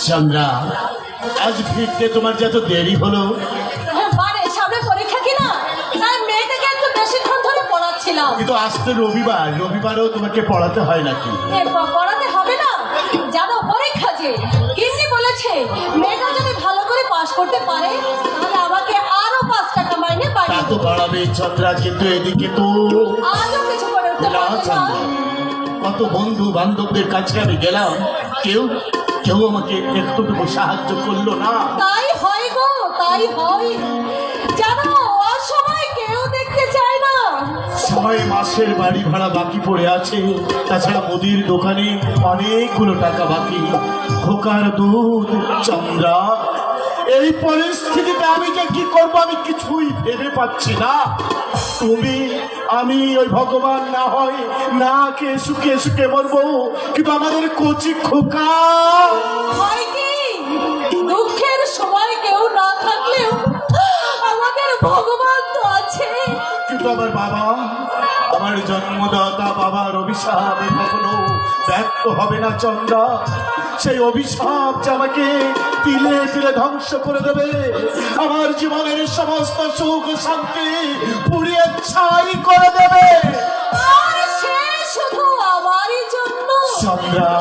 চন্দ্রা, আজ ফিরতে তোমার যত দেরি হলো। মানে সামনে পরীক্ষা কিনা, তাই মেয়েটাকে একটু বেশিক্ষণ ধরে পড়াচ্ছিলাম। কিন্তু আজ তো রবিবার, রবিবারও তোমাকে পড়াতে হয় নাকি? পড়াতে হবে না, জানো পরীক্ষা যে গিন্নি বলেছে মেয়েটা যদি ভালো করে পাশ করতে পারে তাহলে আমাকে আরো 5 টাকা মাইনে তা বাড়িয়ে তো দেবে। বাড়াবে চন্দ্রা, কিন্তু এদিকে তো আজও কিছু করে উঠতে না পারবে না। চন্দ্রা, কত বন্ধু বান্ধবদের কাছে আমি গেলাম, কেউ কেউ আমাকে একটুটুকু সাহায্য করলো না। তাই হয় গো, তাই হয়। জানো অসময় কেউ দেখতে চায় না। 6 মাসের বাড়ি ভাড়া বাকি পড়ে আছে, তাছাড়া মুদির দোকানে অনেকগুলো টাকা বাকি, খোকার দুধ। চন্দ্রা, এই পরিস্থিতিতে আমি যে কি করবো আমি কিছুই ভেবে পাচ্ছি না। তুমি আমি ওই ভগবান না হয় না কে সুখে সুখে মরবো, কিন্তু আমাদের কচি খোকা হয় কি দুঃখের সময় কেউ না থাকলেও আমাদের ভগবান তো আছে। কিন্তু আমার বাবা, আমার জন্মদাতা বাবার অভিশাপ কখনো ব্যর্থ হবে না চন্দ্রা। সেই অভিশাপ যে আমাকে তিলে তিলে ধ্বংস করে দেবে, আমার জীবনের সমস্ত সুখ শান্তি পুড়িয়ে ছাই করে দেবে। আর সে শুধু আমারই জন্য। চন্দ্রা,